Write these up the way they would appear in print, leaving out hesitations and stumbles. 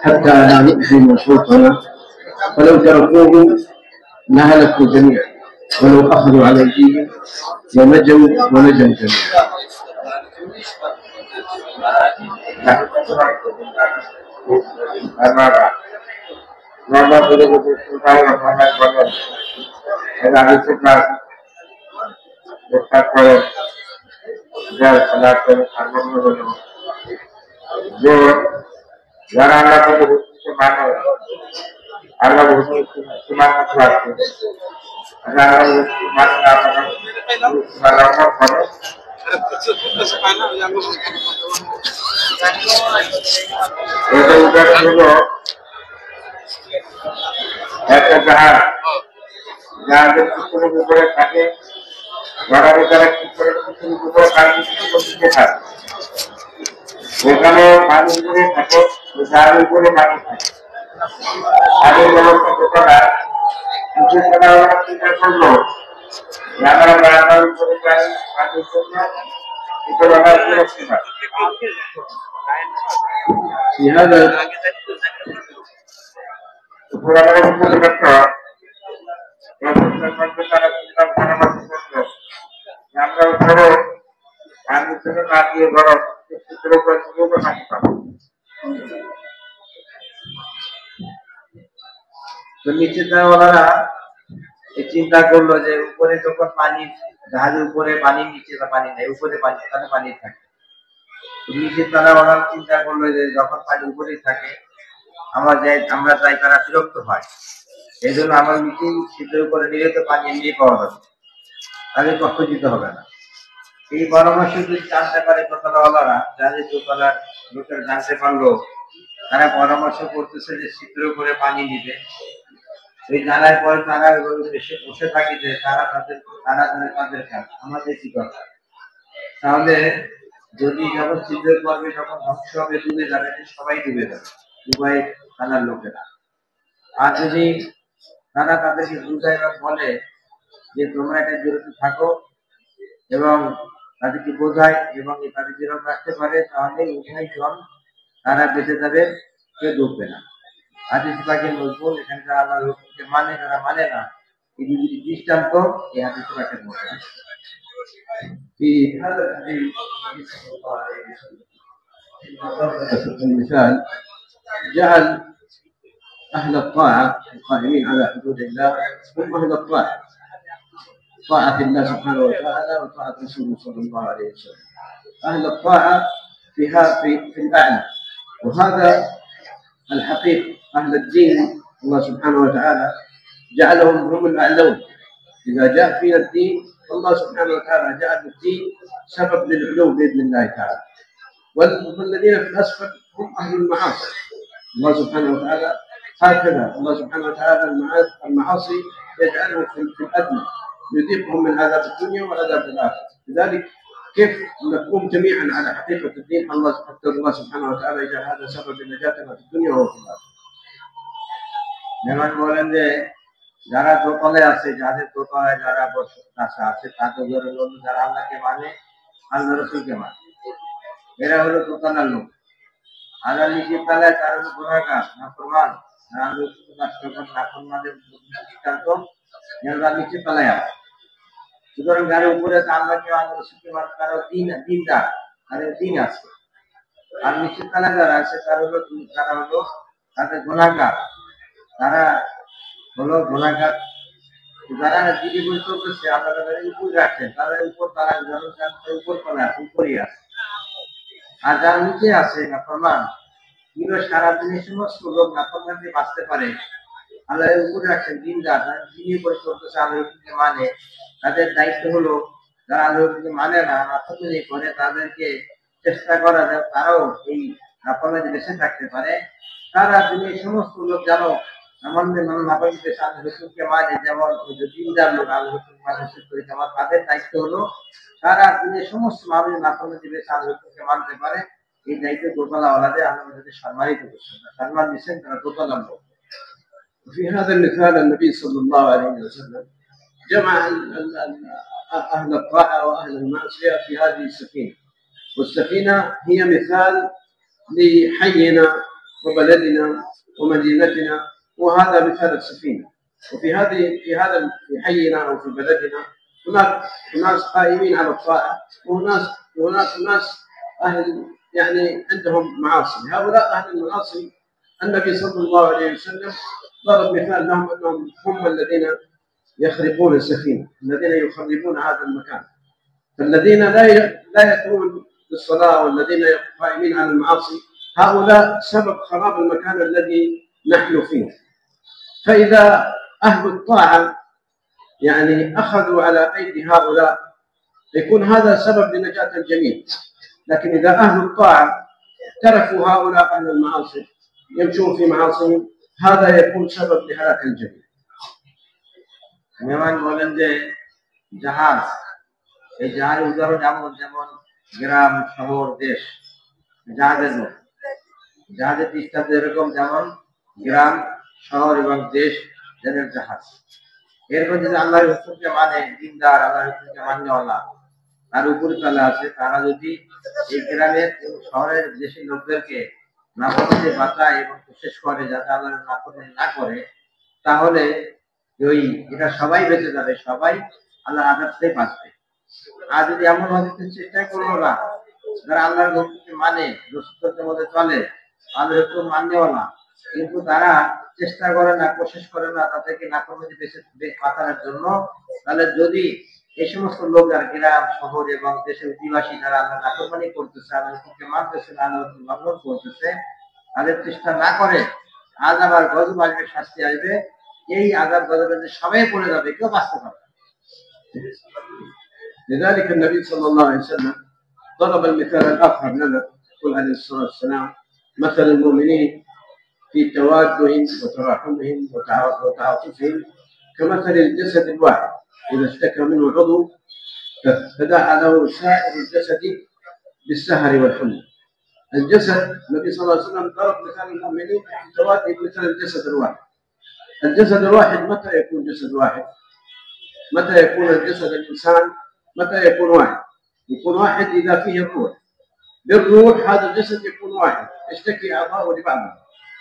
حتى لا نؤذي نصوصنا، ولو تركوه لهلكوا جميعا، ولو أخذوا على أيديهم لنجوا ونجوا جميعا. যারা আল্লাহ হুকুমকে মানে, আল্লাহ হুকুম সীমার মতো আছে, একটা জাহাজ জাহাজের পুকুরের উপরে থাকে, যারা তারা কি করে পুকুরের উপরে দিকে থাকে, ওখানে পানি উপরে থাকে, জাহাজের উপরে পানি থাকে। আগের ব্যবস্থা কিছু চিন্তা করলো আমরা বারান্দার উপরে যাই পানির জন্য, আমরা উপরে পানির জন্য না দিয়ে গরম পানি পাবো। তো নিচে ওনারা চিন্তা করলো যে উপরে যখন পানি, জাহাজের উপরে পানি, নিচে পানি নেই, উপরে পানি, তাহলে পানি থাকে। নিচে তারা ওনারা চিন্তা করলো যে যখন পানি উপরে থাকে আমরা যাই তারা বিরক্ত হয়, এই জন্য আমার নিচেই শীতের উপরে নিলে তো পানি এমনি পাওয়া যাবে, তাদের কষ্ট দিতে হবে না। এই পরামর্শ যদি জানতে পারে দোতলাওয়ালারা, যাদের দোতলার লোকের জানতে পারলো, তারা পরামর্শ করতেছে যে শীতের উপরে পানি নিবে। এই জানার পরে তারা বসে থাকি যে তারা তাদের কাজ, আমাদের কি দরকার। তাহলে যদি যখন শীতের পর্বে যখন ধ্বংস হবে, ডুবে যাবে, সবাই ডুবে যাবে, দুবাই থানার লোকেরা। আর যদি তারা তাদেরকে বুঝায় বা বলে যে তোমরা এটা বিরত থাকো এবং তাদেরকে বোঝায় এবং তাদের বিরত রাখতে পারে, তাহলে উভয় জন তারা বেঁচে যাবে, কেউ ডুববে না। হাদিস পাকে মজবুত, এখানকার আল্লাহর হুকুমকে মানে, যারা মানে না, এই দুটি দৃষ্টান্ত এই হাদিস পাকের মধ্যে আছে। المثال جعل أهل الطاعة القائمين على حدود الله هم أهل الطاعة، طاعة الله سبحانه وتعالى وطاعة رسوله صلى الله عليه وسلم. أهل الطاعة في الأعلى، وهذا الحقيقة. أهل الدين الله سبحانه وتعالى جعلهم هم الأعلون. إذا جاء فينا الدين الله سبحانه وتعالى جعل الدين سبب للعلو بإذن الله تعالى، والذين في الأسفل هم أهل المعاصي. الله سبحانه وتعالى هكذا، الله سبحانه وتعالى المعاصي يجعلهم في الأدنى، يذيقهم من عذاب الدنيا وعذاب الآخرة. لذلك كيف نقوم جميعا على حقيقة الدين؟ الله سبحانه وتعالى يجعل هذا سبب لنجاتنا في الدنيا وفي الآخرة. যেমন বলেন যে যারা দোতলায় আছে, যাদের দোতলায় যারা আছে, তাদের যারা আল্লাহকে মানে, আল্লাহ রসুলকে মানে, এরা হলো দোতলার লোক। আর নিচের তলায় তারা হলো গুনাহগার, নাফরমান, নিচের তলায় আছে। সুতরাং যারা উপরে আল্লাহকে আল্লাহ রসুলকে মানে, তারা দিনদার, তাদের দিন আছে। আর নিচের তলায় যারা আছে তারা হলো তাদের গুনাহগার, তারা হলো গুনাহগার। যারা দিদি বলতে করছে আল্লাহ তাদের উপর রাখছেন, তাদের উপর তারা উপর তলায় উপরই আছে। আর যার নিচে আছে নাফরমান, কিভাবে সারাদিনের সমস্ত লোক নাফরমান দিয়ে বাঁচতে পারে, আল্লাহ উপরে রাখছেন দিনদার, দিনই করে চলতেছে, আল্লাহকে মানে। তাদের দায়িত্ব হলো যারা আল্লাহকে মানে না, নাফরমানি করে, তাদেরকে চেষ্টা করা যায় তারাও এই নাফরমানি বেঁচে থাকতে পারে। সারা দিনের সমস্ত লোক জানো আমাদের নাফরমানিতে আল্লাহ রসুলকে মানে, যেমন দিনদার লোক আল্লাহ রসুল মানুষের তরিকা, তাদের দায়িত্ব হলো সারা দিনের সমস্ত মানুষ নাফরমানি বেঁচে আল্লাহ রসুলকে মানতে পারে। এই দায়িত্ব দোতলাওয়ালাদের আল্লাহ সম্মানিত করছেন, সম্মান দিচ্ছেন, তারা দোতলার লোক। وفي هذا المثال النبي صلى الله عليه وسلم جمع أهل الطاعة وأهل المعصية في هذه السفينة، والسفينة هي مثال لحينا وبلدنا ومدينتنا، وهذا مثال السفينة. وفي هذا في حينا أو في بلدنا هناك ناس قائمين على الطاعة، وهناك ناس أهل يعني عندهم معاصي. هؤلاء أهل المعاصي النبي صلى الله عليه وسلم ضرب مثال لهم أنهم هم الذين يخربون السفينة، الذين يخربون هذا المكان. فالذين لا يأتون بالصلاة والذين قائمين على المعاصي هؤلاء سبب خراب المكان الذي نحن فيه. فإذا أهل الطاعة يعني أخذوا على أيدي هؤلاء يكون هذا سبب لنجاة الجميع. لكن إذا أهل الطاعة تركوا هؤلاء أهل المعاصي يمشون في معاصيهم هذا يكون سبب لهلاك الجميع. মেহমান বলেন যে জাহাজ, এই জাহাজের উদাহরণ যেমন গ্রাম, শহর, দেশ। জাহাজের মতো জাহাজের দৃষ্টান্ত এরকম, যেমন গ্রাম, শহর এবং দেশ যেমন জাহাজ। এরপর যদি আল্লাহর হুকুমকে মানে, দিনদার, আল্লাহর হুকুমকে মান্যওয়ালা, তার উপরে চলে আসে, তারা যদি এই গ্রামের এবং শহরের দেশের লোকদেরকে নাফরমানি বাঁচায় এবং কোশিশ করে যাতে আল্লাহর নাফরমানি না করে, তাহলে এটা সবাই বেঁচে যাবে, সবাই আল্লাহর আযাব থেকে বাঁচবে। আর যদি এমন ভাবে চেষ্টা করলো না, যারা আল্লাহর হুকুমকে মানে, রাসূলের মধ্যে চলে, আল্লাহর হুকুম মাননেওয়ালা, কিন্তু তারা চেষ্টা করে না, কোশিশ করে না তাদেরকে নাফরমানি বাঁচানোর জন্য, তাহলে যদি এই সমস্ত লোক আর গ্রাম, শহর এবং দেশের অধিবাসী যারা আল্লাহ নাফরমানি করতেছে, আল্লাহর হুকুমকে মানতেছে না, আল্লাহর হুকুম লঙ্ঘন করতেছে, তাদের চেষ্টা না করে আযাব আর গজব আসবে, শাস্তি আসবে। এই আযাব গজবের সবাই পড়ে যাবে, কেউ বাঁচতে পারবে। لذلك النبي صلى الله عليه وسلم ضرب المثال الآخر لنا، يقول عليه الصلاة والسلام: مثل المؤمنين في توادهم وتراحمهم وتعاطفهم كمثل الجسد الواحد إذا اشتكى منه عضو فدعا له سائر الجسد بالسهر والحمى. الجسد، النبي صلى الله عليه وسلم ضرب مثال المؤمنين في توادهم مثل الجسد الواحد. الجسد الواحد متى يكون جسد واحد؟ متى يكون الجسد الإنسان؟ متى يكون واحد؟ يكون واحد إذا فيه الروح. بالروح هذا الجسد يكون واحد، يشتكي أعضاؤه لبعضها.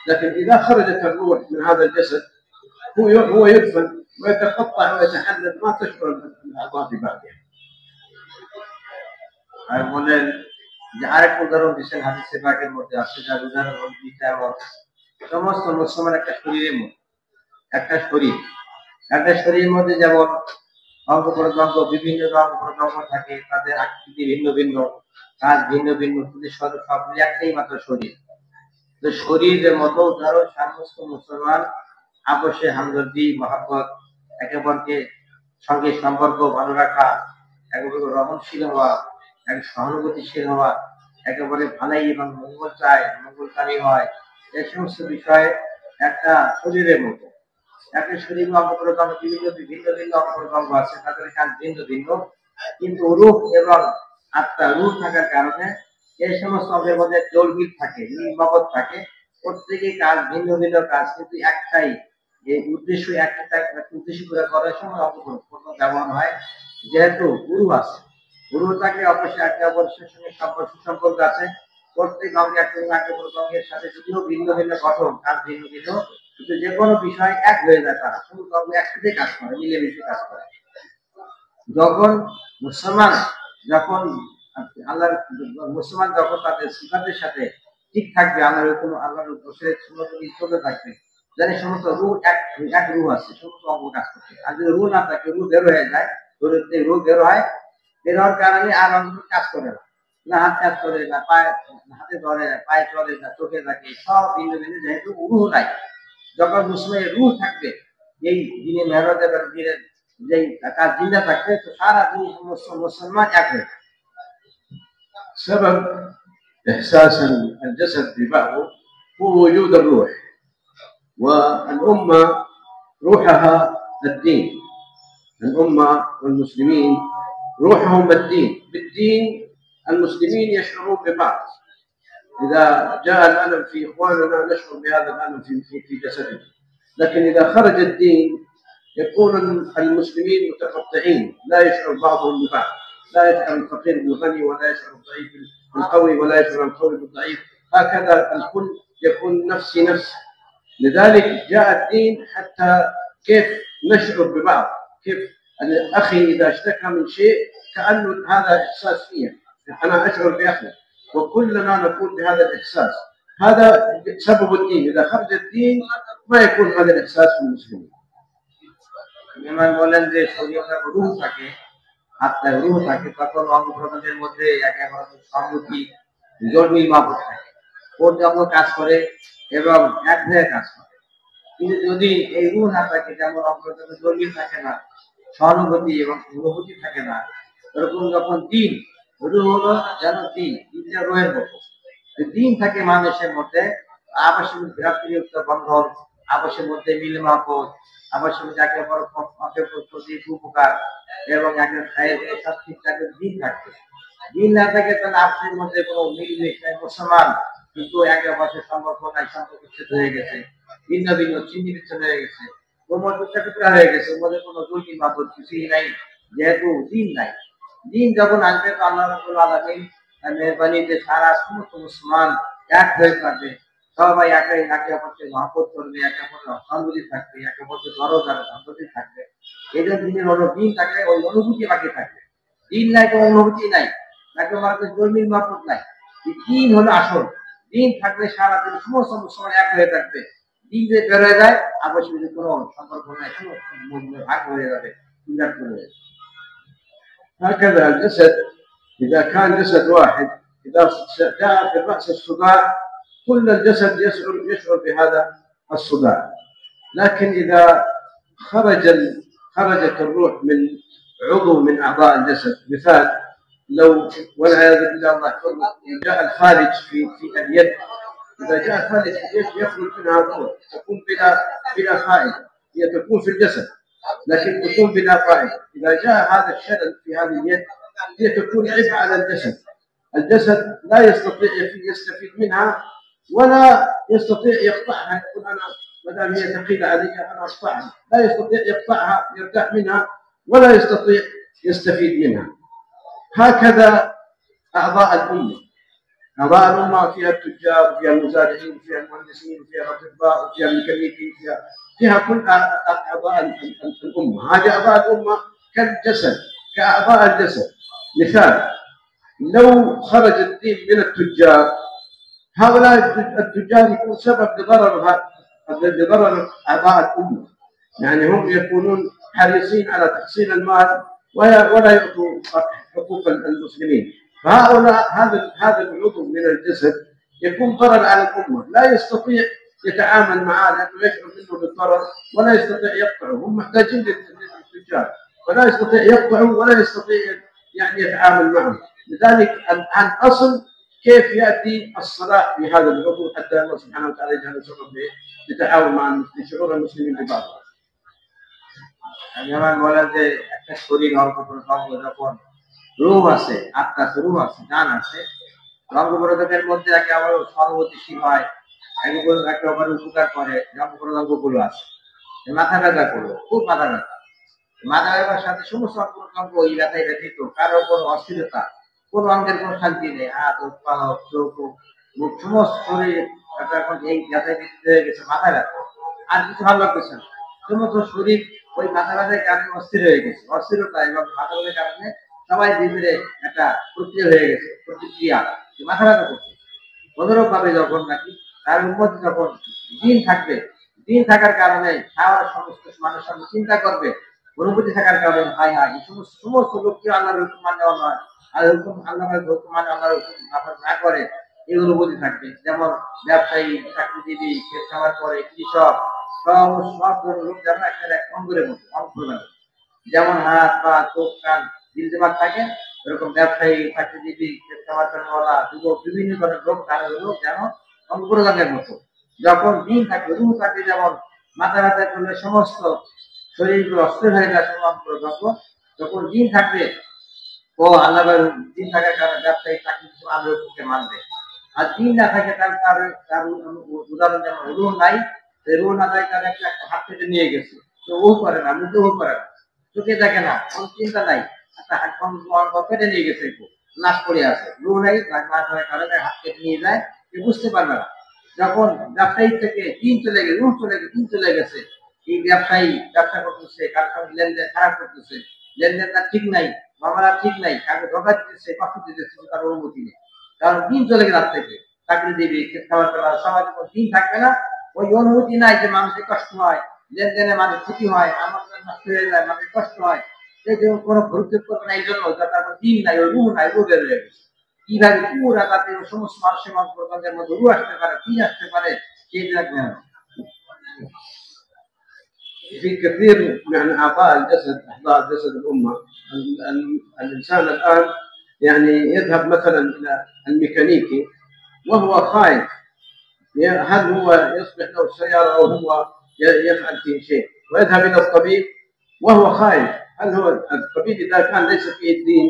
لكن إذا خرجت الروح من هذا الجسد هو يدفن ويتقطع ويتحلل، ما تشعر الأعضاء ببعضها. আর বলেন যে আরেক উদাহরণ দিচ্ছেন হাদিসে পাকের মধ্যে আছে, যার উদাহরণ সমস্ত মুসলমান একটা শরীরের মতো, একটা শরীরের মধ্যে যেমন অঙ্গ প্রত্যঙ্গ, বিভিন্ন অঙ্গ প্রত্যঙ্গ থাকে, তাদের আকৃতি ভিন্ন ভিন্ন, কাজ ভিন্ন ভিন্ন, কিন্তু সব একটাই মাত্র শরীর। তো শরীরের মতো ধরো সমস্ত মুসলমান আপসে হামদর্দি, মহব্বত, একে অপরকে সঙ্গে সম্পর্ক ভালো রাখা, একেবারে রহনশীল হওয়া, এক সহানুভূতিশীল হওয়া, একেবারে ভালাই এবং মঙ্গল চায়, মঙ্গলকামী হয়, এই সমস্ত বিষয়ে একটা শরীরের মতো। একটা শরীর অঙ্গ প্রত্যঙ্গ বিভিন্ন ভিন্ন অঙ্গ প্রত্যঙ্গ আছে, তাদের কাজ ভিন্ন ভিন্ন, কিন্তু রূহ এবং আত্মা, রূহ থাকার কারণে এই সমস্ত অঙ্গের মধ্যে জলবিল থাকে, নির্মগত থাকে, প্রত্যেকেই কাজ ভিন্ন ভিন্ন কাজ, কিন্তু একটাই, এই উদ্দেশ্য একটা উদ্দেশ্য করে করার সময় অঙ্গ প্রত্যঙ্গ ব্যবহার হয়। যেহেতু গুরু আছে, গুরু থাকে, অবশ্যই একে অপরের সঙ্গে সুসম্পর্ক আছে, প্রত্যেক অঙ্গে একটা অঙ্গের সাথে যদিও ভিন্ন ভিন্ন গঠন, কাজ ভিন্ন ভিন্ন, কিন্তু যে কোনো বিষয় এক হয়ে যায়, তারা সমস্ত অঙ্গ একসাথে কাজ করে, মিলেমিশে কাজ করে। যখন মুসলমান তাদের সিফাতের সাথে ঠিক থাকবে, আল্লাহর চলতে থাকবে, জানি সমস্ত রূহ এক রূহ আছে, সমস্ত অঙ্গ কাজ করছে। আর যদি রূহ না থাকে, রূহ বের হয়ে যায়, রূহ বের হয়, বের হওয়ার কারণে আর অঙ্গ কাজ করে না, হাত কাজ করে না, হাতে ধরে না, পায়ে চলে না, চোখে থাকে, সব ভিন্ন ভিন্ন, যেহেতু রূহ নাই। যখন মুসলমানের রূহ থাকবে, এই দিনে মেহরতের দিনের যে কাজ জিন্দা থাকবে, তো সারা দিন সমস্ত মুসলমান এক হয়ে থাকে। سبب إحساس الجسد ببعضه هو وجود الروح، والأمة روحها الدين. الأمة والمسلمين روحهم الدين. بالدين المسلمين يشعرون ببعض. إذا جاء الألم في إخواننا نشعر بهذا الألم في جسدنا، لكن إذا خرج الدين يكون المسلمين متقطعين، لا يشعر بعضهم ببعض، لا يشعر الفقير بالغني، ولا يشعر الضعيف بالقوي، ولا يشعر القوي بالضعيف، هكذا الكل يكون نفسي نفسي. لذلك جاء الدين حتى كيف نشعر ببعض، كيف أخي إذا اشتكى من شيء كأنه هذا إحساس فيه، أنا أشعر بأخي وكلنا نكون بهذا الإحساس. هذا سبب الدين. إذا خرج الدين ما يكون هذا الإحساس في المسلمين. মেহমান বলেন যে শরীয়তের রূহ থাকে, আত্মার রূহ থাকে, তখন অঙ্গ প্রত্যঙ্গের মধ্যে একে অপরের সংগতি জন্মিল মাপক থাকে, ওর অঙ্গ কাজ করে এবং এক হয়ে কাজ করে। কিন্তু যদি এই রূহ না থাকে, যেমন অঙ্গ প্রত্যঙ্গ জন্মিল থাকে না, সহানুভূতি এবং অনুভূতি থাকে না, এরকম যখন দিন, রূহ হলো যেন দিন, দিনটা রোহের মতো। দিন থাকে মানুষের মধ্যে, আবাসিক ভ্রাতৃত্ব বন্ধন, আবাসের মধ্যে মিল মাপক, আবাসের মধ্যে একে অপরের প্রতি উপকার এবং একে খায়ের সব ঠিকঠাক দিন থাকবে। দিন না থাকে তাহলে আপনার মধ্যে কোনো মিলমিশ নাই। মুসলমান কিন্তু একে অপরের সম্পর্ক নাই, সম্পর্ক ছেদ হয়ে গেছে, ভিন্ন ভিন্ন চিহ্ন বিচ্ছিন্ন হয়ে গেছে, ওর মধ্যে টুকরা হয়ে গেছে, ওর মধ্যে কোনো দুর্নীতি মাপক কিছুই নাই, যেহেতু দিন নাই। দিন যখন আসবে তো আল্লাহ রাব্বুল আলামিন মেহরবানিতে সারা সমস্ত মুসলমান এক হয়ে থাকবে, সবাই একে অপরকে মহব্বত করবে, একে অপরের সহানুভূতি থাকবে, একে অপরকে দরদ আর সন্ততি থাকবে। এই জন্য দিনের দিন থাকলে ওই অনুভূতি বাকি থাকবে। দিন নাই তো অনুভূতি নাই, তাকে মানুষের জন্মির মাপক নাই। দিন হলো আসল। দিন থাকলে সারা দিন সমস্ত মুসলমান এক হয়ে থাকবে। দিন যে বের হয়ে যায়, আবশ্যক কোনো সম্পর্ক নাই, ভাগ হয়ে যাবে, বিরাট করে। هكذا الجسد إذا كان جسد واحد، إذا جاء في الرأس الصداع كل الجسد يشعر بهذا الصداع. لكن إذا خرجت الروح من عضو من أعضاء الجسد، مثال لو والعياذ بالله الله جاء الفالج في اليد، إذا جاء الفالج في اليد يخرج منها الروح، تكون بلا فائدة، هي تكون في الجسد لكن تكون بلا فائدة. إذا جاء هذا الشلل في هذه اليد هي تكون عبء على الجسد لا يستطيع يستفيد منها ولا يستطيع يقطعها، يقول أنا ما دام هي ثقيلة علي أنا أقطعها، لا يستطيع يقطعها يرتاح منها ولا يستطيع يستفيد منها. هكذا أعضاء الأمة. أعضاء الأمة فيها التجار وفيها المزارعين وفيها المهندسين وفيها الأطباء وفيها الميكانيكيين، فيها كل أعضاء الأمة. هذه أعضاء الأمة كالجسد، كأعضاء الجسد. مثال لو خرج الدين من التجار، هؤلاء التجار يكون سبب لضرر أعضاء الأمة، يعني هم يكونون حريصين على تحصيل المال ولا يعطوا حقوق المسلمين. فهؤلاء هذا العضو من الجسد يكون ضرر على الأمة، لا يستطيع يتعامل معه لأنه يشعر منه بالضرر ولا يستطيع يقطعه. هم محتاجين للتجار ولا يستطيع يقطعه ولا يستطيع يعني يتعامل معه. لذلك عن أصل كيف يأتي الصلاح في هذا العضو حتى الله سبحانه وتعالى يجعل سبب للتعاون مع شعور المسلمين ببعضهم. যেমন বলে যে একটা শরীর অল্প প্রত্যঙ্গ যখন রূহ আছে, আত্মা আছে, রূহ আছে, জান আছে, অঙ্গ প্রত্যঙ্গের মধ্যে একে আবার সহানুভূতিশীল হয়, একে অপরের উপকার করে, অঙ্গ প্রত্যঙ্গগুলো আছে। মাথা ব্যথা করলো, খুব মাথা ব্যথা, মাথা ব্যথার সাথে সমস্ত অঙ্গ প্রত্যঙ্গ ওই ব্যথায় ব্যথিত, কারো কোনো অস্থিরতা, কোন অঙ্গের কোনো শান্তি নেই, হাত পা চোখ মুখ সমস্ত শরীর এখন এই ব্যথায় ব্যথিত হয়ে গেছে, মাথা ব্যথা আর কিছু ভালো লাগতেছে না, সমস্ত শরীর ওই মাথা ব্যথার কারণে অস্থির হয়ে গেছে। অস্থিরতা এবং মাথা ব্যথার কারণে সবাই ভিতরে একটা প্রক্রিয়া হয়ে গেছে, প্রতিক্রিয়া, মাথা ব্যথা করছে। অনুরূপ ভাবে যখন নাকি তার উন্নতি যখন দিন থাকবে, দিন থাকার কারণে সারা সমস্ত মানুষ চিন্তা করবে, অনুভূতি থাকার কারণে হাই হাই এই সমস্ত লোককে আল্লাহর হুকুম মানে নয়, আর হুকুম আল্লাহর হুকুম মানে আল্লাহর হুকুম না করে, এই অনুভূতি থাকবে। যেমন ব্যবসায়ী, চাকরিজীবী, ক্ষেত খামার করে, কৃষক, সব লোক যেন একটা অঙ্গের মতো অঙ্গ, যেমন হাত পা চোখ কান দিল দিমাগ থাকে, এরকম ব্যবসায়ী, চাকরিজীবী, ক্ষেত খামার করেওয়ালা, যুবক, বিভিন্ন ধরনের লোক তাদের লোক যেন অঙ্গের মতো। যখন দিন থাকে, রূহ থাকে, যেমন মাথা ব্যথা করলে সমস্ত শরীরগুলো অস্থির হয়ে যায়, অঙ্গ, যখন দিন থাকবে ও আল্লাহ দিন থাকার কারণে ব্যবসায়ী চাকরি আল্লাহকে মানবে। আর দিন না থাকে তার উদাহরণ যেমন রুহ নাই, রুহ না থাকে তার একটা হাত থেকে নিয়ে গেছে, তো ও করে না, মৃত্যু ও করে না, চোখে দেখে না, কোনো চিন্তা নাই, একটা হাত কেটে নিয়ে গেছে, লাশ পড়ে আছে, রুহ নাই, না থাকার কারণে হাত কেটে নিয়ে যায়, কেউ বুঝতে পারবে না। যখন ব্যবসায়ী থেকে দিন চলে গেছে, দিন চলে গেছে, এই ব্যবসায়ী ব্যবসা করতেছে, কার সঙ্গে লেনদেন খারাপ করতেছে, লেনদেন তার ঠিক নাই, মামলা ঠিক নাই, কাকে ধোকা দিতেছে, কষ্ট দিতেছে, তার অনুমতি নেই। কারণ দিন চলে গেছে রাত থেকে, চাকরি দিবি, খাবার খাবার, সমাজে কোনো দিন থাকবে না, ওই অনুমতি নাই যে মানুষের কষ্ট হয়, লেনদেনে মানুষ ক্ষতি হয়, আমার নষ্ট হয়ে যায়, মানুষের কষ্ট হয়, সেই জন্য কোনো ভবিষ্যৎ করবে না, এই জন্য তারপর দিন নাই, ওই রুহ নাই, রুহ বের হয়ে গেছে। কিভাবে পুরা তাতে সমস্ত মানুষের মধ্যে রুহ আসতে পারে, দিন আসতে পারে, সেই দেখবেন। في كثير من اعضاء الجسد، اعضاء جسد الامه، الانسان الان يعني يذهب مثلا الى الميكانيكي وهو خايف، هل هو يصلح له السياره او هو يفعل فيه شيء، ويذهب الى الطبيب وهو خايف، هل هو الطبيب اذا كان ليس فيه الدين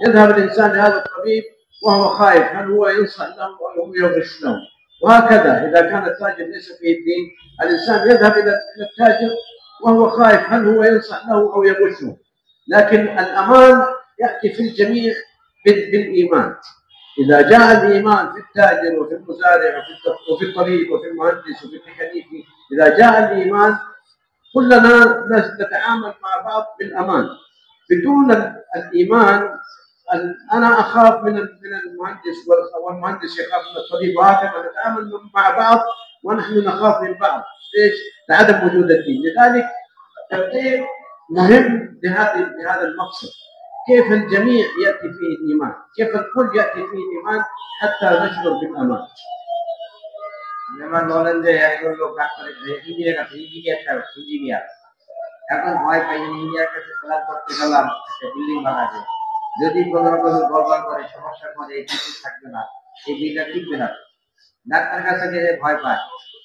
يذهب الانسان لهذا الطبيب وهو خايف، هل هو ينصح له او هو يغش له؟ وهكذا اذا كان التاجر ليس فيه الدين الانسان يذهب الى التاجر وهو خايف، هل هو ينصح له او يغشه؟ لكن الامان ياتي في الجميع بالايمان. اذا جاء الايمان في التاجر وفي المزارع وفي الطبيب وفي المهندس وفي الميكانيكي، اذا جاء الايمان كلنا نتعامل مع بعض بالامان. بدون الايمان انا اخاف من المهندس والمهندس يخاف من الطبيب، وهكذا نتعامل مع بعض ونحن نخاف من بعض. ليش؟ لعدم وجود الدين. لذلك التوحيد مهم لهذا المقصد، كيف الجميع ياتي فيه الايمان، كيف الكل ياتي فيه الايمان حتى نشعر بالامان. যেমন বলেন যে একজন লোক ডাক্তার ইঞ্জিনিয়ার আছে, ইঞ্জিনিয়ার এখন ভয় পাই, ইঞ্জিনিয়ার কাছে খেলা করতে গেলাম, একটা বিল্ডিং বানাবে, যদি কোনো রকম গড়বড় করে, সমস্যা করে, এই বিল্ডিং থাকবে না, এই বিল্ডিংটা টিকবে না, ডাক্তার কাছে গেলে ভয় পায়।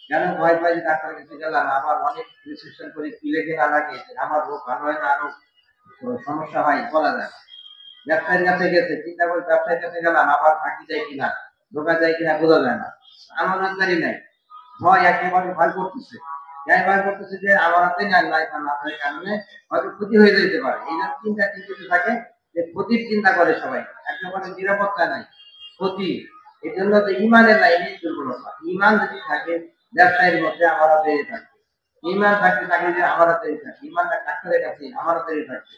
কেন ভয় পাই? যে ডাক্তার কাছে গেলাম, আবার অনেক প্রেসক্রিপশন করে কি লেখে না লাগে, আমার রোগ ভালো হয় না, আরো সমস্যা হয়, বলা যায়। ব্যবসায়ীর কাছে গেছে, চিন্তা করে ব্যবসায়ীর কাছে গেলাম, আবার ফাঁকি যায় কিনা, ধোকা যায় কিনা বোঝা যায় না, আমানতদারি নাই, ভয় একেবারে ভয় করতেছে, ভয় করতেছে যে আমার হাতে নাই, আপনার কারণে হয়তো ক্ষতি হয়ে যেতে পারে। এই জন্য চিন্তা চিন্তিত থাকে, যে ক্ষতির চিন্তা করে সবাই, একেবারে নিরাপত্তা নাই, ক্ষতি। এই জন্য তো ইমানের লাইনে দুর্বলতা। ইমান যদি থাকে ব্যবসায়ীর মধ্যে আমারও বেড়ে থাকবে, ইমান থাকতে থাকে যে আমারও তৈরি থাকে, ইমানটা ডাক্তারের কাছে আমারও তৈরি থাকবে,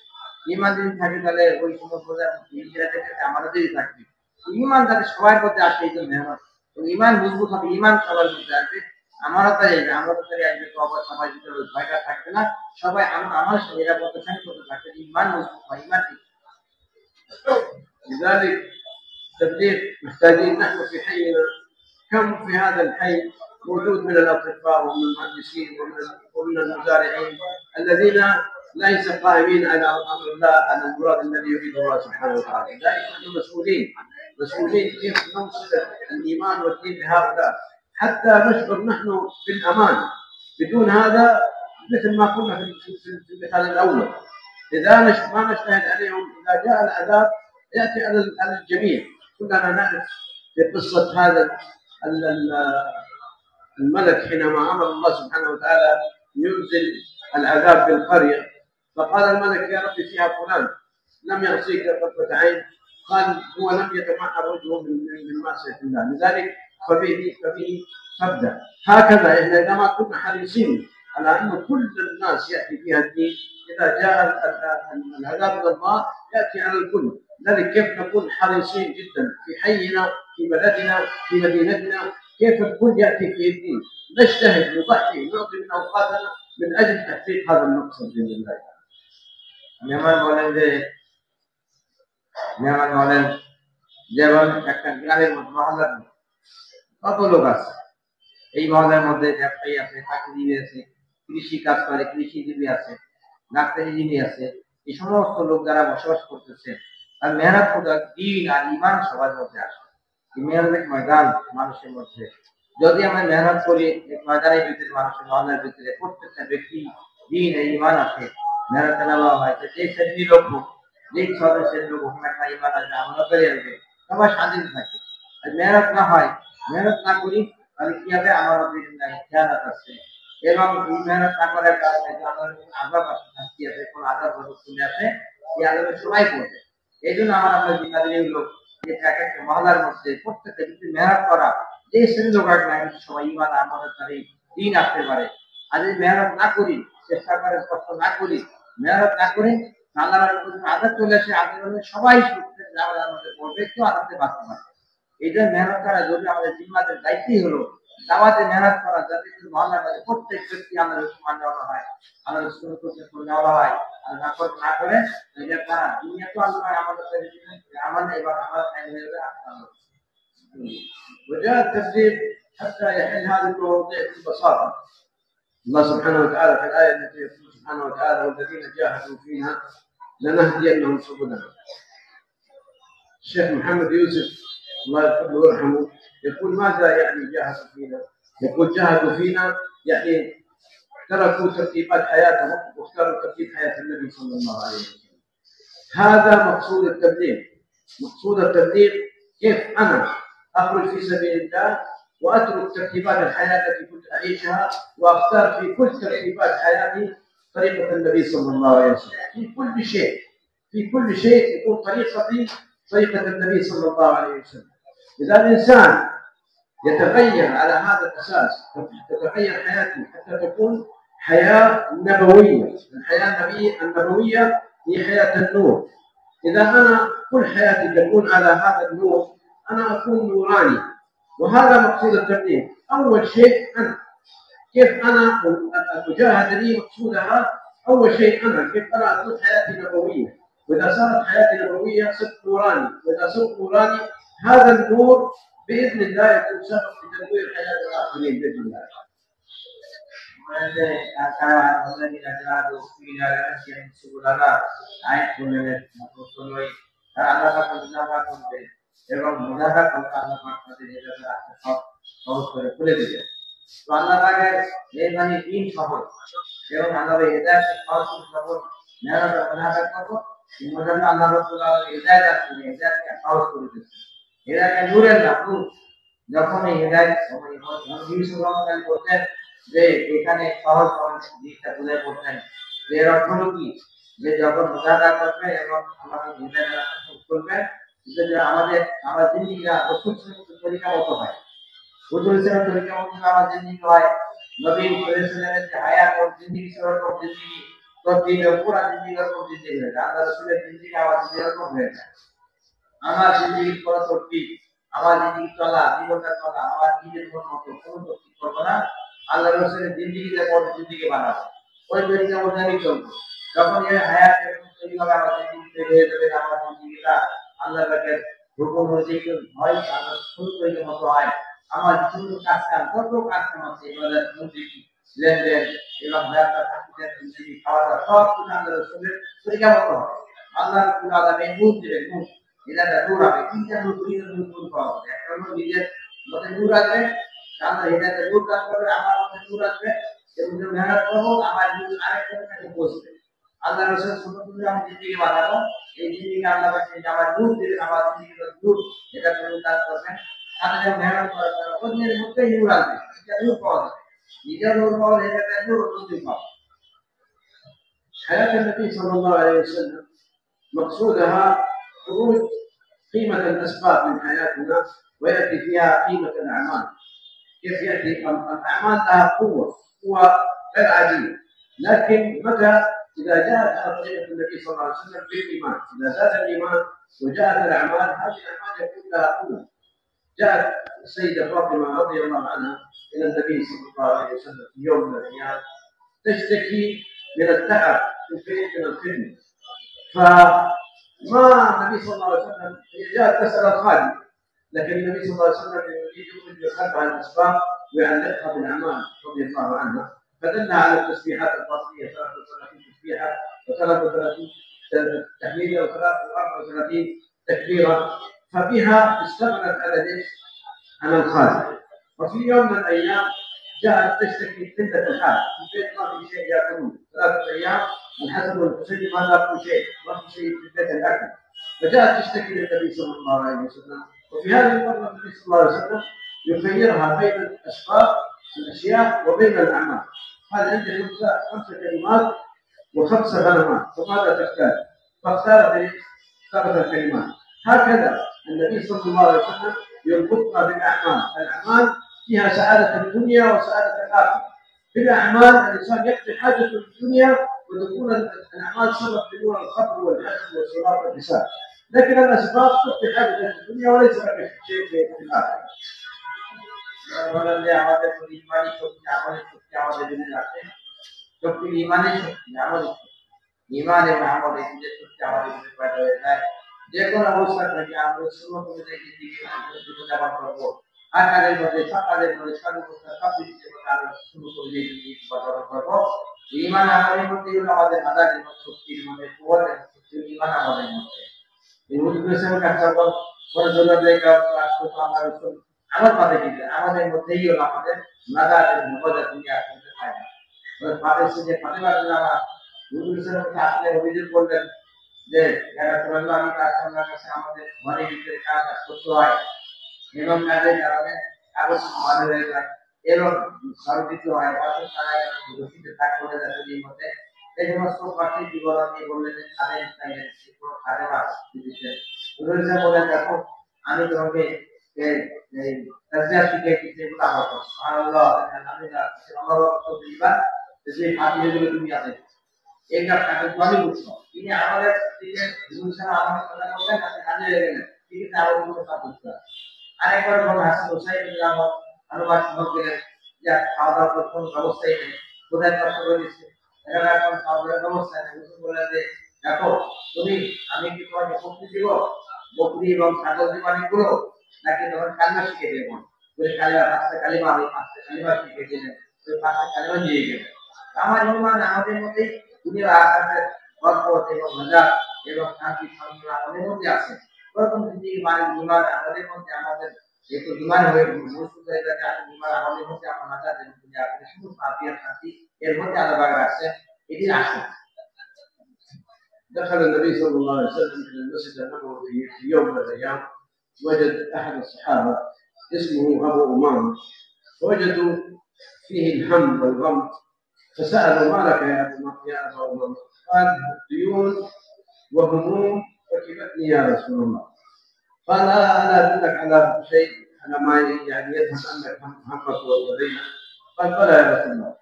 ইমান যদি থাকে তাহলে ওই সমস্ত আমারও তৈরি থাকবে। ইমান যাতে সবার মধ্যে আসে, এই জন্য মেহনত, ইমান মজবুত হবে, ইমান সবার মধ্যে আসবে, আমারও তাই আমারও তাই আসবে, সবাই ভিতরে ভয়টা থাকবে না, সবাই আমার নিরাপত্তার সঙ্গে করতে থাকবে, ইমান মজবুত হয়, ইমান ঠিক। لذلك تبليغ محتاجين نحن في حينا، كم في هذا الحي موجود من الاطباء ومن المهندسين ومن المزارعين الذين ليس قائمين على امر الله، على المراد الذي يريده الله سبحانه وتعالى. لذلك نحن مسؤولين كيف نوصل الايمان والدين لهؤلاء حتى نشعر نحن بالامان. بدون هذا مثل ما قلنا في المثال الاول، اذا ما نجتهد عليهم، اذا جاء العذاب ياتي على الجميع. كلنا نعرف في قصه هذا الملك حينما امر الله سبحانه وتعالى ينزل العذاب بالقريه، فقال الملك يا رب فيها فلان لم يعصيك طرفة عين، قال هو لم يتمعر وجهه من معصيه الله، لذلك فبه فابدا. هكذا احنا اذا ما كنا حريصين على ان كل الناس ياتي فيها الدين، اذا جاء العذاب من الله ياتي على الكل. لذلك كيف نكون حريصين جدا في حينا، في بلدنا، في مدينتنا، كيف الكل ياتي في الدين، نجتهد، نضحي، نعطي من اوقاتنا من اجل تحقيق هذا المقصد باذن الله. মেহমান বলেন যেমন একটা গ্রামের মধ্যে, মহল্লার মধ্যে কত লোক আছে, এই মহল্লার মধ্যে ব্যবসায়ী আছে, চাকরিজীবী আছে, কৃষি কাজ করে, কৃষিজীবী আছে, ডাক্তারিজীবী আছে, এই সমস্ত লোক যারা বসবাস করতেছে, আর মেহনত খোদা দিন আর ইমান সবার মধ্যে আসে। মেহনতের ময়দান মানুষের মধ্যে, যদি আমরা মেহনত করি, ময়দানের ভিতরে, মানুষের মহল্লার ভিতরে প্রত্যেকটা ব্যক্তি দিন এই ইমান আসে, মেহনত নেওয়া হয়, যে শ্রেণীর লোক হোক, যেই শ্রেণীর লোক হোক, একটা ইমান আসবে, আমরা করে আসবে, সবাই স্বাধীন থাকে। আর মেহনত না হয়, মেহনত না করি, তাহলে কি হবে? আমার খেয়ালত আছে, এবং এই মেহনত না করার কারণে আজাব আসে, শাস্তি আছে, কোন আজাব চলে আসে, এই আজাবে সবাই করবে। এই জন্য আমরা জিম্মাদারি লোক যে এক একটা মহল্লার মধ্যে প্রত্যেকটা যদি মেহনত করা, যে শ্রেণীর লোক না সবাই ইমান আমাদের তাদের দিন আসতে পারে। আর যদি মেহনত না করি, চেষ্টা করে কষ্ট না করি, মেহনত না করি, আল্লাহ আদার চলে আসে, আদার সবাই আমাদের পড়বে, কেউ আদাতে বাঁচতে পারে। এই জন্য মেহনত করা যদি আমাদের জিম্মাদের দায়িত্বই হলো দাওয়াতে মেহনত করা, যাতে মহল্লার মধ্যে প্রত্যেক ব্যক্তি আমাদের সম্মান দেওয়া হয়, আমাদের করে দেওয়া হয়। আর না করে এটা দুনিয়া তো আল্লাহ আমাদের আমাদের এবার আমার وجاء التسليم حتى يحل هذه المواضيع ببساطه. الله سبحانه وتعالى في الايه التي يقول سبحانه وتعالى والذين جاهدوا فينا لنهدينهم سبلنا. الشيخ محمد يوسف الله يغفر له ويرحمه يقول ماذا يعني جاهدوا فينا؟ يقول جاهدوا فينا يعني تركوا ترتيبات حياتهم واختاروا ترتيب حياه النبي صلى الله عليه وسلم. هذا مقصود التبليغ. مقصود التبليغ كيف انا اخرج في سبيل الله واترك ترتيبات الحياه التي كنت اعيشها واختار في كل ترتيبات حياتي طريقه النبي صلى الله عليه وسلم في كل شيء. في كل شيء يكون طريقتي طريقه النبي صلى الله عليه وسلم. اذا الانسان يتغير على هذا الاساس تتغير حياته حتى تكون حياه نبويه. الحياه النبويه هي حياه النور. اذا انا كل حياتي تكون على هذا النور انا اكون نوراني. وهذا مقصود التبليغ. اول شيء انا كيف انا المجاهده لي مقصودها اول شيء انا كيف انا اكون حياتي نبويه. واذا صارت حياتي نبويه صرت نوراني. واذا صرت نوراني هذا النور باذن الله يكون سبب في تنوير حياه الاخرين باذن الله. এবং মুজাহাদ আল্লাহ পাক তাদের হেদায়েত সব সহজ করে খুলে দিবে। তো আল্লাহ পাকের মেহরবানি দিন সহজ এবং আল্লাহর হেদায়েত সহজ সহজ মেহনত মুজাহাদ করব। মুজাহাদ আল্লাহ রাব্বুল আলামিন হেদায়েত আছে, হেদায়েতকে সহজ করে দিয়েছে। হেদায়েত নূরের নাম নূর। যখন এই হেদায়েত নবী সাল্লাল্লাহু আলাইহি বলতেন যে এখানে সহজ সহজ জিনিসটা তুলে বলতেন যে এর অর্থ কি, যে যখন মুজাহাদ করবে এবং আমাদের হেদায়েত করবে আমাদের আমার জিন্দিগিটা রসূল তরিকা মতো হয়। হুজুর ইসলামের তরিকা মতো আমার জিন্দিগি হয়। নবী সাল্লাল্লাহু যে হায়াত ও জিন্দিগি সেরকম জিন্দিগি তদ্বির পুরা জিন্দিগি এরকম জিন্দিগি হয়। আল্লাহ রাসূলের জিন্দিগি আমার এরকম হয়ে যায়। আমার জিন্দিগির পুরো তদ্বির, আমার জিন্দিগি চলা, জীবনটা চলা আমার নিজের মন মতো কোনো তদ্বির করবো না। আল্লাহ রাসূলের জিন্দিগিতে কোন জিন্দিগি বানাবো, ওই তরিকা মতো আমি চলবো। যখন এই হায়াত এরকম তৈরি হবে আমার জিন্দিগিতে হয়ে যাবে, আমার জিন্দিগিটা আল্লাহ পাকের হুকুম অনুযায়ী হয়, আল্লাহ শুরু তৈরি মতো হয়। আমার শুধু কাজ কত কাজ আছে ইবাদত মুজিবি লেনদেন এবং ব্যবসা চাকরিতে জিনিস খাওয়া দাওয়া সব কিছু আল্লাহ রাসূলের তরিকা মতো হয়। আল্লাহ রাব্বুল আলামিন নূর দিলেন। নূর এটা নূর হবে। তিনটা নূর নূর পাওয়া যায়। একটা হলো নিজের মধ্যে নূর আছে, আল্লাহ এটাতে নূর কাজ করবে, আমার মধ্যে নূর আসবে এবং যে মেহনত করবো আমার নূর আরেকজনের কাছে পৌঁছবে। আল্লাহ রাসূল সুন্নাতুল্লাহ আমি জিন্দেগি বানাবো, এই জিন্দেগি আল্লাহ পাক আমার নূর দিলেন, আমার জিন্দেগির নূর এটা নূর কাজ করবে। সাথে মেহনত করা ওদের মধ্যেই নূর আসবে, এটা নূর পাওয়া যাবে। নিজের নূর পাওয়া যায়, এটা নূর নূর পাওয়া। حياة النبي صلى الله عليه وسلم مقصودها خروج قيمة الأسباب من حياتنا ويأتي فيها قيمة الأعمال. كيف يأتي الأعمال لها قوة غير عادية، لكن متى إذا جاءت على طريقة النبي صلى الله عليه وسلم بالإيمان، إذا زاد الإيمان وجاءت الأعمال هذه الأعمال يكون لها قوة. جاءت السيدة فاطمة رضي الله عنها إلى النبي صلى الله عليه وسلم في يوم من الأيام تشتكي من التعب في البيت من الخدمة، فما النبي صلى الله عليه وسلم هي جاءت تسأل الخادم، لكن النبي صلى الله عليه وسلم يريد أن يخلفها الأسباب ويعلقها بالأعمال رضي الله عنها، فدلها على التسبيحات الفاطمية 33 تسبيحة و33 تحميدة و34 تكبيرة، فبها استغنت على ليش؟ عن الخالق. وفي يوم من الأيام جاءت تشتكي قلة الحال، في البيت ما في شيء يأكلون، 3 أيام الحسن والحسين ما لاقوا شيء، ما في شيء في البيت الأكل، فجاءت تشتكي للنبي صلى الله عليه وسلم. وفي هذه المرة النبي صلى الله عليه وسلم يخيرها بين الأسباب الأشياء وبين الأعمال. قال عندي 5 كلمات و5 غنمات، فماذا تختار؟ فاختارت 3 كلمات. هكذا النبي صلى الله عليه وسلم يربطنا بالأعمال. الأعمال فيها سعادة الدنيا وسعادة الآخرة. في الأعمال الإنسان يقضي حاجته في الدنيا وتكون الأعمال سبب بدون الخطر والحسن والصراط والحساب، لكن الأسباب تقضي حاجته في الدنيا وليس لك شيء في الآخرة. ইমান এবং আমল এই দুটো সত্যি আমাদের মধ্যে পয়দা হয়ে যায়। যে কোনো অবস্থা থেকে আমরা সুন্নত অনুযায়ী জীবনযাপন করবো। আর কাজের মধ্যে সব কাজের মধ্যে সর্বপ্রথম সব জিনিসের মধ্যে আমরা সুন্নত অনুযায়ী জীবনযাপন করবো। ইমান আমলের মধ্যে হলো আমাদের মাদারের মধ্যে শক্তির মধ্যে কুয়াতের শক্তি ইমান আমলের মধ্যে। এই উদ্দেশ্যের কাছে বড় জরুরি কাজ আসতো আমার আমার কথা কি আমাদের মধ্যেই হলো আমাদের মাদারের মধ্যে দুনিয়া করতে পারে না। ওই ফাদেশে যে ফাতেমার নামা আসলে অভিযোগ করলেন যে আমি কাস্টমার কাছে আমাদের ঘরের ভিতরে কাজ করতে হয় এবং কাজের কারণে কাগজ ভালো হয়ে যায় এবং সর্বিত হয় অর্থাৎ তারা রসিদে থাক করে যাচ্ছে এই মধ্যে এই সমস্ত পার্টির বিবরণ নিয়ে বললেন যে খাদের চাইলেন কোনো খাদে মাছ দিচ্ছেন বলে দেখো আমি তোমাকে শিখেগুলো আমার আল্লাহ সেই ফাঁকিগুলো তুমি আছে এইটা তাকে জলে উঠল তিনি আমাদের আমাদের কথা বললেন আপনি হাজির হয়ে গেলেন ঠিক আছে আবার কোনো কথা বলতে আরেকবার বলল হাসান হোসাইন অনুবাদ গেলেন যে খাওয়া দাওয়ার কোনো ব্যবস্থাই নেই কোথায় কষ্ট করে দিচ্ছে এখানে এখন খাওয়া দাওয়ার ব্যবস্থা নেই বললেন যে দেখো তুমি আমি কি তোমাকে শক্তি দিব বকরি এবং ছাগল জীবাণীগুলো নাকি তোমার কালিমা শিখে দেবো ওই কালিমা পাঁচটা কালিমা আমি পাঁচটা কালিমা শিখে দিলেন ওই পাঁচটা কালিমা দিয়ে গেলেন আমার অনুমান আমাদের মধ্যেই দুনিয়ার আকাশের বরকত এবং মজা এবং শান্তি সংগ্রাম আমাদের মধ্যে আছে প্রথম যদি মানে ইমান আমাদের মধ্যে আমাদের একটু ইমান হয়ে মজবুত হয়ে যাবে আর ইমান আমাদের মধ্যে আমরা মজা দেব দুনিয়া আপনি শুধু আপিয়া শান্তি এর মধ্যে আলাদা আছে এটি আসে دخل النبي صلى الله عليه وسلم الى المسجد النبوي في يوم من الايام وجد احد الصحابه اسمه ابو امامه فوجدوا فيه الهم والغم فسالوا ما لك يا ابا امامه قال ديون وهموم وكبتني يا رسول الله قال انا ادلك على شيء على ما يعني يذهب عنك همك وغيرك قال بلى يا رسول الله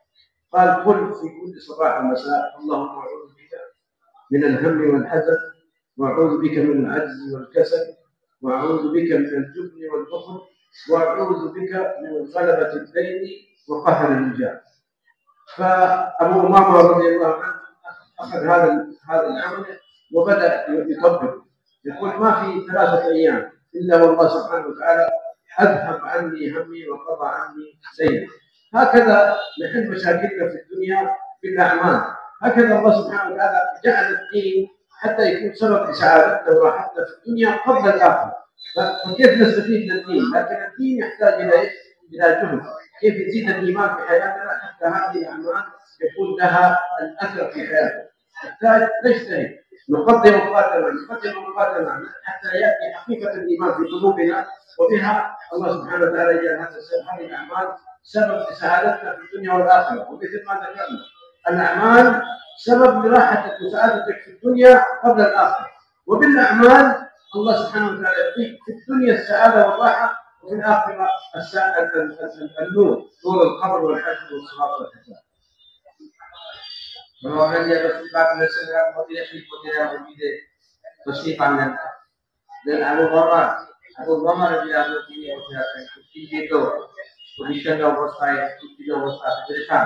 قال قل في كل صباح ومساء اللهم اعوذ بك من الهم والحزن واعوذ بك من العجز والكسل واعوذ بك من الجبن والبخل واعوذ بك من غلبة الدين وقهر الرجال. فابو امامه رضي الله عنه اخذ هذا الامر وبدا يطبق يقول ما في 3 ايام الا والله سبحانه وتعالى اذهب عني همي وقضى عني ديني. هكذا نحل مشاكلنا في الدنيا بالاعمال. هكذا الله سبحانه وتعالى جعل الدين حتى يكون سبب لسعادتنا وراحتنا في الدنيا قبل الاخره. فكيف نستفيد من الدين؟ لكن الدين يحتاج الى جهد. كيف يزيد الايمان في حياتنا حتى هذه الاعمال يكون لها الاثر في حياتنا. نحتاج نجتهد نقدم مقاتله حتى ياتي حقيقه الايمان في قلوبنا وبها الله سبحانه وتعالى يجعل هذه الاعمال سبب لسعادتنا في الدنيا والاخره. ومثل ما ذكرنا الأعمال سبب لراحتك وسعادتك في الدنيا قبل الآخرة. وبالأعمال الله سبحانه وتعالى يعطيك في الدنيا السعادة والراحة وفي الآخرة النور نور القبر والحشر والصراط والحساب. ومن يبصر بعض الناس مدير في مدير مدير تشريف عن أبو بكر رضي الله عنه في পজিশন অবস্থায় চুক্তির অবস্থা পরেশান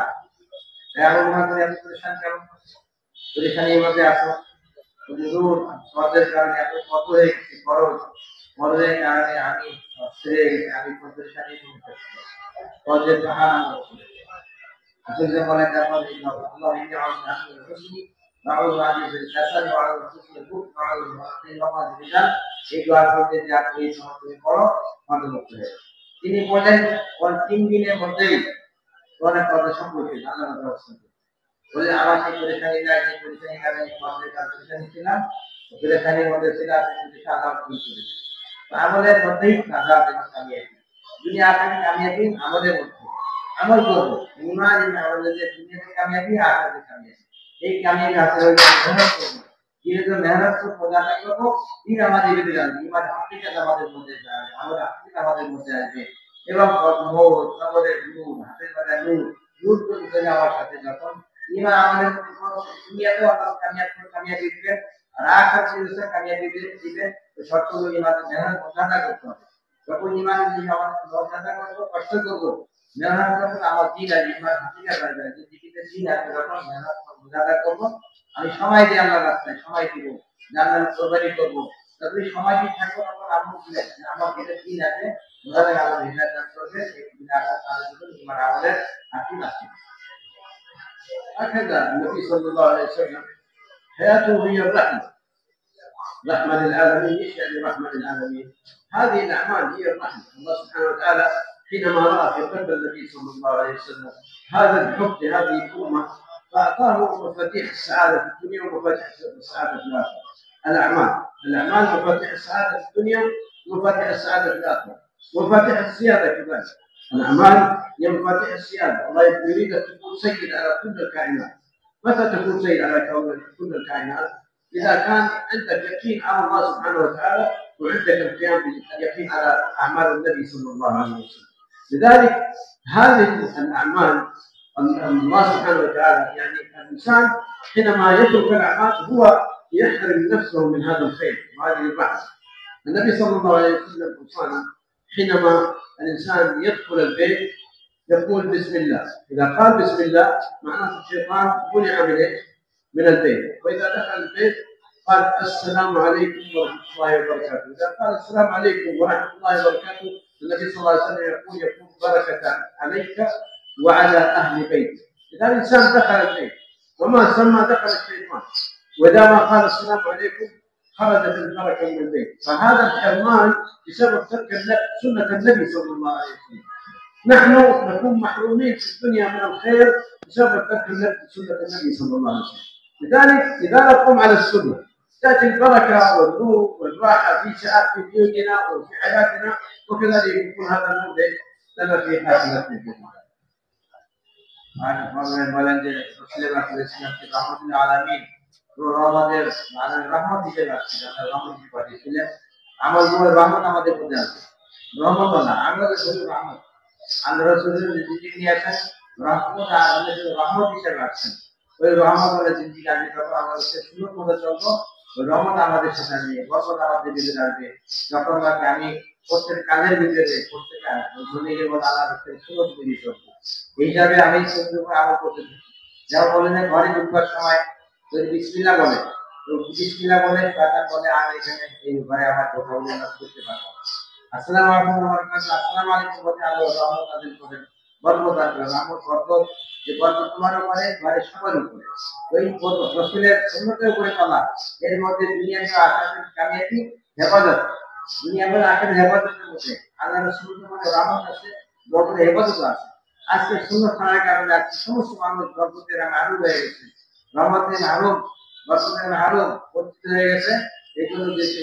এখন আমাদের এত পরেশান কেন পরেশানির মধ্যে আসো হুজুর সদের কারণে এত কত হয়ে গেছে বড়দের কারণে আমি ছেড়ে গেছি আমি পরেশানির মধ্যে সদের বাহানা আসলে যে বলে তারপর আল্লাহ ইন্না আল্লাহ রসুল নাউযু বিল কাসাল ওয়া রসুল বুক নাউযু বিল নামাজ বিদাল এই দোয়া করতে যে আপনি এই সময় পড়ো আমাদের মধ্যে তিনি বলেন কোন 3 দিনের মধ্যেই অনেক কথা সম্পর্কে আল্লাহ ব্যবস্থা বলে আমার সেই পরেশানি নাই সেই পরেশানি কারণে আমাদের কাছে পরেশানি ছিলাম পরেশানির মধ্যে ছিল আপনি যদি সাদা ভুল করেছেন আমাদের মধ্যেই নাজাত এবং কামিয়াবি দুনিয়া আখেরাতে কামিয়াবি আমাদের মধ্যে আমল করব ঈমান আমাদের যে দুনিয়াতে কামিয়াবি আখেরাতে কামিয়াবি এই কামিয়াবি হাসিল হলে মেহনত করব ये जो मेहनत को मजा नहीं करो फिर हमारी भी जान ईमान हकीकत हमारे मुझे जाए हमारा আমাদের মধ্যে আসবে এবং মৌত কবরের নূর হাতের বেলায় নূর করে যাওয়ার সাথে যখন ইমান আমাদের দুনিয়াতেও আল্লাহ কামিয়াবি দিবেন আর আখিরাতে কামিয়াবি দিবেন শর্ত হলো ইমান মেহনত মুজাহাদা করতে হবে যখন ইমান মুজাহাদা করবো কষ্ট করবো মেহনত করবো আমার দিন আর ইমান হাকিকাত আসবে জিন্দেগিতে দিন আসবে যখন মেহনত মুজাহাদা করবো আমি সময় দিয়ে আল্লাহর রাস্তায় সময় দিব জান্নাত কোরবানি করবো তবে সময় দিয়ে থাকবো তখন আমার ভিতরে দিন আছে মুজাহাদা আমার ভিতরে করবে এই দিন আসার তাহলে ইমান আমাদের হাকিম আছে هكذا النبي صلى الله عليه وسلم حياته هي الرحمة رحمة للعالمين يشهد لرحمة للعالمين هذه الأعمال هي الرحمة الله سبحانه وتعالى حينما رأى في قلب النبي صلى الله عليه وسلم هذا الحب لهذه الأمة فأعطاه مفاتيح السعادة في الدنيا ومفاتيح السعادة في الآخرة الأعمال مفاتيح السعادة في الدنيا ومفاتيح السعادة في الآخرة ومفاتيح السيادة كذلك الأعمال هي مفاتيح السيادة الله يريد أن تكون سيد على كل الكائنات متى تكون سيد على كل الكائنات إذا كان عندك يقين على الله سبحانه وتعالى وعندك القيام باليقين على أعمال النبي صلى الله عليه وسلم لذلك هذه الأعمال الله سبحانه وتعالى يعني الإنسان حينما يترك الأعمال هو يحرم نفسه من هذا الخير وهذه البعث النبي صلى الله عليه وسلم أوصانا حينما الإنسان يدخل البيت يقول بسم الله إذا قال بسم الله معناه الشيطان منع من البيت وإذا دخل البيت قال السلام عليكم ورحمة الله وبركاته إذا قال السلام عليكم ورحمة الله وبركاته النبي صلى الله عليه وسلم يقول بركة عليك وعلى أهل بيتك إذا الإنسان دخل البيت وما سمى دخل الشيطان وإذا ما قال السلام عليكم خرجت البركة من البيت فهذا الحرمان بسبب ترك سنة النبي صلى الله عليه وسلم نحن نكون محرومين في الدنيا من الخير بسبب ترك سنة النبي صلى الله عليه وسلم لذلك إذا نقوم على السنة تأتي البركة والنور والراحة في بيوتنا وفي حياتنا وكذلك يكون هذا النور لنا في حياتنا বলেন যে রহমতুল্লাহ আলামিন আমাদের রহমত হিসেবে আসছে রহমত পাঠিয়েছিলেন আমল রহমত আমাদের মধ্যে আছে রহমত না আমাদের শুধু রহমত আল্লাহ রাসূলের জিন্দেগি নিয়ে আসেন রহমত আমাদের রহমত হিসেবে আসছেন ওই রহমত হলে জিন্দেগি আমি যখন আমাদের সুন্দর মতো চলবো ওই রহমত আমাদের সাথে নিয়ে বরকত আমাদের ভিতরে আসবে যখন আমি প্রত্যেক কাজের ভিতরে প্রত্যেক ধনীকে বলে আল্লাহ রাসূলের সুন্নাত মেনে চলবো এই হিসাবে আমি সুন্দর করে আমল করতে থাকি যারা বলেন ঘরে ঢুকবার সময় যদি বিসমিল্লাহ বলে তো বিসমিল্লাহ বলে তারপর বলে আর এখানে এই ঘরে আমার কথা বলে না করতে পারবো আসসালামু আলাইকুম ওয়া রাহমাতুল্লাহ আসসালামু আলাইকুম বলে আল্লাহ রহমত নাযিল করেন বরকত আসবে রহমত বরকত যে বরকত তোমার উপরে ঘরে সবার উপরে ওই রাসূলের সুন্নতের উপরে চলা এর মধ্যে দুনিয়ার আখিরাতের কামিয়াবি হেফাজত দুনিয়া বলে আখিরাতের হেফাজতের মধ্যে আল্লাহ রাসূলের মধ্যে রহমত আছে বরকত হেফাজত আছে আজকে সুন্নাত ছাড়ার কারণে আজকে সমস্ত মানুষ বরকতের আরো হয়ে গেছে রহমতের আরো বরকতের আরো বর্ধিত হয়ে গেছে এই জন্য যে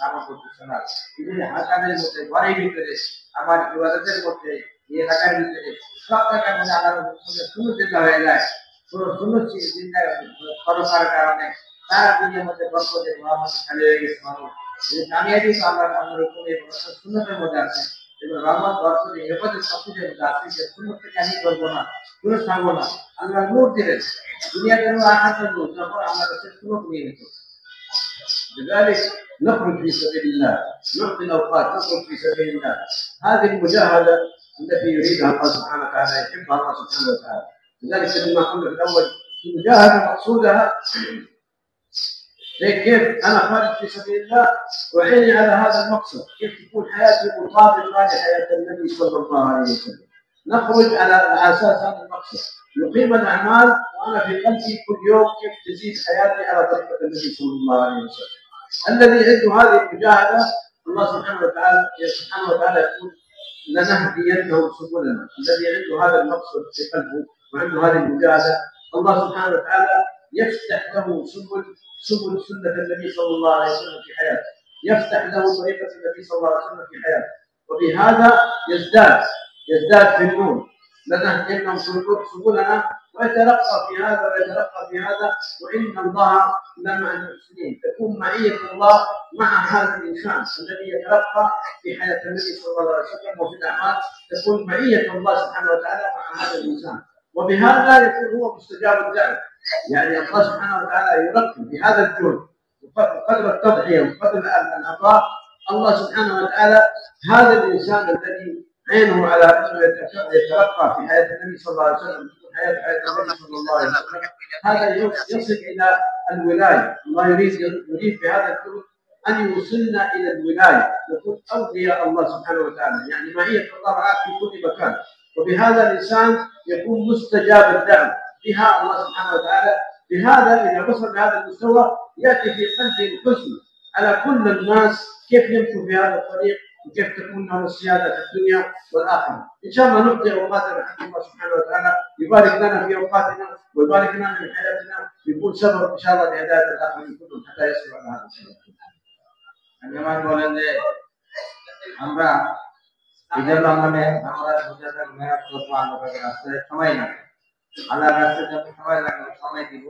আমল করতেছে না এগুলি হাজারের মধ্যে ঘরের ভিতরে আমার ইবাদতের মধ্যে এলাকার ভিতরে সব জায়গার মধ্যে আল্লাহর সুন্নত চিন্তা হয়ে যায় পুরো সুন্নত চিন্তা করার কারণে সারা দুনিয়ার মধ্যে বরকতের রহমত খালি হয়ে গেছে মানুষ কামিয়াবি তো আল্লাহর উপরে সুন্নতের মধ্যে আছে এবং রহমত বরকত হেফাজত সবকিছুর মধ্যে আছে যে সুন্নত থেকে আমি করবো না কোনো ছাড়বো না আল্লাহ নূর দিলেন দুনিয়ার জন্য আখাতের নূর যখন আমরা সুন্নত নিয়ে নিত لذلك نخرج في سبيل الله نعطي الاوقات نخرج في سبيل الله هذه المجاهده التي يريدها الله سبحانه وتعالى يحبها الله سبحانه وتعالى لذلك كما قلنا في الاول المجاهده مقصودها كيف انا خارج في سبيل الله وعيني على هذا المقصد كيف تكون حياتي مطابقه لحياه النبي صلى الله عليه وسلم نخرج على اساس هذا المقصد نقيم الاعمال وانا في قلبي كل يوم كيف تزيد حياتي على طريقه النبي صلى الله عليه وسلم الذي عنده هذه المجاهده الله سبحانه وتعالى يقول لنهدينهم سبلنا الذي عنده هذا المقصد في قلبه وعنده هذه المجاهده الله سبحانه وتعالى يفتح له سبل سنه النبي صلى الله عليه وسلم في حياته يفتح له طريقه النبي صلى الله عليه وسلم في حياته وبهذا يزداد في النور لنهدينهم سبلنا ويتلقى في هذا ويتلقى في هذا، وإن الله لمع المحسنين. تكون معية الله مع هذا الإنسان الذي يتلقى في حياة النبي صلى الله عليه وسلم وفي الأعمال، تكون معية الله سبحانه وتعالى مع هذا الإنسان، وبهذا يكون هو مستجاب الدعوة. يعني الله سبحانه وتعالى يرتب بهذا الجهد وقدر التضحية وقدر العطاء. الله سبحانه وتعالى هذا الإنسان الذي عينه على أنه يتلقى في حياة النبي صلى الله عليه وسلم، حياة النبي صلى الله عليه وسلم، هذا يصل إلى الولاية. الله يريد بهذا الجهد أن يوصلنا إلى الولاية، نكون أولياء الله سبحانه وتعالى، يعني معية الله معك في كل مكان. وبهذا الإنسان يكون مستجاب الدعوة بها الله سبحانه وتعالى. بهذا إذا وصل لهذا المستوى يأتي في قلبه الحزن على كل الناس كيف يمشوا في هذا الطريق وكيف تكون لهم السيادة في الدنيا والآخرة. إن شاء الله نقضي أوقاتنا حق الله سبحانه وتعالى يبارك لنا في أوقاتنا ويبارك لنا في حياتنا، ويكون سبب إن شاء الله لهداية الآخرين كلهم حتى يصلوا على هذا الشيء. যেমন বলেন যে আমরা ঈদের রমজানে আমরা রোজাদার মেহনত করবো, আল্লাহর রাস্তায় সময় লাগে, আল্লাহর রাস্তায় যত সময় লাগে সময় দিব,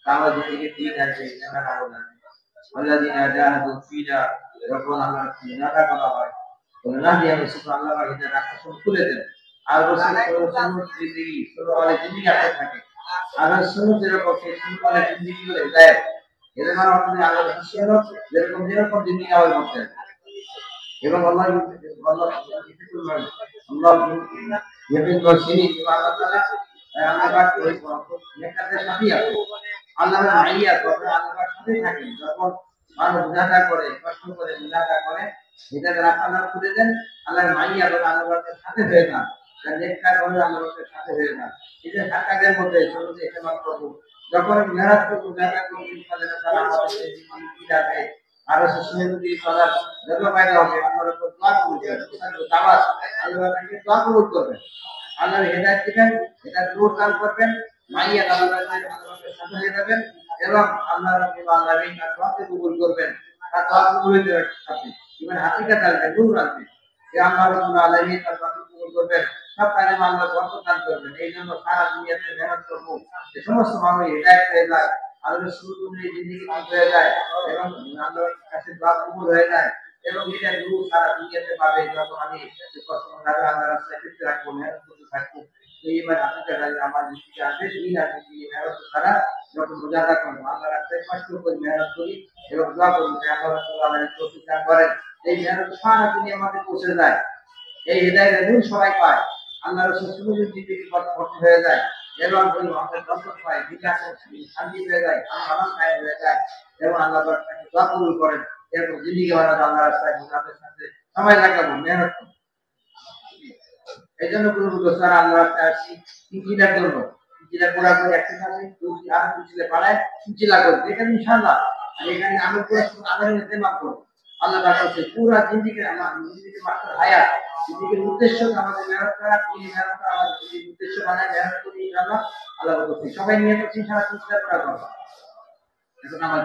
তাহলে যেদিকে ঠিক আছে এটা ভালো লাগে। আল্লাযীনা জাহাদু ফীনা, যখন আল্লাহর জিহাদ করা হয় তখন না দিয়ে আমি শুধু আল্লাহর হিদায়াত রাস্তা খুলে দেন। আর সুন্নাত জিন্দেগি সুন্নাত জিন্দেগি আপনার থাকে, আর সুন্নাতের পক্ষে সুন্নাত জিন্দেগি হলে দেয়। এদের মানে আপনি আল্লাহর সুন্নাত যেরকম জিন্দেগি আমাদের মধ্যে আছে। এবং আল্লাহ যখন মানুষ মুনাজা করে, কষ্ট করে মুনাজা করে, এটাকে রাস্তা খুঁজে দেন, আল্লাহর মাইয়া করে আল্লাহর সাথে হয়ে যান, নেককার করে আল্লাহর সাথে হয়ে যান। এই যে সাকাদের মধ্যে শুরুতে ইস্তেমাল করবো, যখন মেহনত করবো যারা তারা আমাদের যাবে আরো সুন্দরী করার যত ফায়দা হবে আল্লাহর উপর দোয়া করবেন, দাওয়াত আল্লাহর কাছে দোয়া কবুল করবেন, আল্লাহর হেদায়েত দিবেন, এটা নূর দান করবেন, মাইয়া আল্লাহর সাথে হয়ে যাবেন এবং আল্লাহ রাব্বুল আলামিন তার দোয়াকে কবুল করবেন। তার দোয়া কবুল হয়ে যাবে সাথে ইমান হাকিকত আসবে, নূর আসবে। যে আল্লাহ রাব্বুল আলামিন তার দোয়াকে কবুল করবেন, সব কাজে আল্লাহ বরকত দান করবেন। এই জন্য সারা দুনিয়াতে মেহনত করব, যে সমস্ত মানুষ হেদায়েত পেয়ে যায়, আল্লাহর সুন্নতের জিন্দেগি হয়ে যায় এবং আল্লাহর কাছে দোয়া কবুল হয়ে যায় এবং এটা নূর সারা দুনিয়াতে পাবে। যখন আমি কষ্টভাবে আল্লাহর রাস্তায় ফিরতে থাকবো, মেহনত করতে থাকবো, এইবার হাকিকত আমার দৃষ্টিতে আসবে। দিন আর মেহনত ছাড়া যখন মুজাহাদা করবো, আল্লাহর রাস্তায় কষ্ট করে মেহনত করি এবং দোয়া করবো যে আল্লাহ রাব্বুল আলামিন তৌফিক দান করেন, এই মেহনত সারা দুনিয়া আমাদের পৌঁছে যায়। এই হেদায়েতের নূর সবাই পায়, আল্লাহর রাসূল সুন্নাতের জিন্দেগি ভর্তি হয়ে যায় এবং ওই আমাদের বরকত পায়, বিকাশ শান্তি হয়ে যায়, আরাম কায়েম হয়ে যায় এবং আল্লাহ পাক তাকে দোয়া কবুল করেন। এরকম জিন্দেগি বানাতে আল্লাহর রাস্তায় মুজাহাদের সাথে সময় লাগাবো, মেহনত করবো। এই জন্য কোনো দোষার আল্লাহ রাস্তায় আসছি চিন্তা করবো, চিন্তা করার পরে একটু থাকে আর পিছলে পাড়ায় চিন্তা করবো, এখানে ইনশাআল্লাহ এখানে আমি পুরো আদায় নিতে মাত্র আল্লাহ কাছে পুরো জিন্দেগি আমার জিন্দেগি মাত্র হায়াত জিন্দেগির উদ্দেশ্য আমাদের মেহনত করা, এই মেহনত আমাদের উদ্দেশ্য বানায় মেহনত করি ইনশাআল্লাহ। আল্লাহ সবাই নিয়ে চিন্তা করা করবো। এখন আমার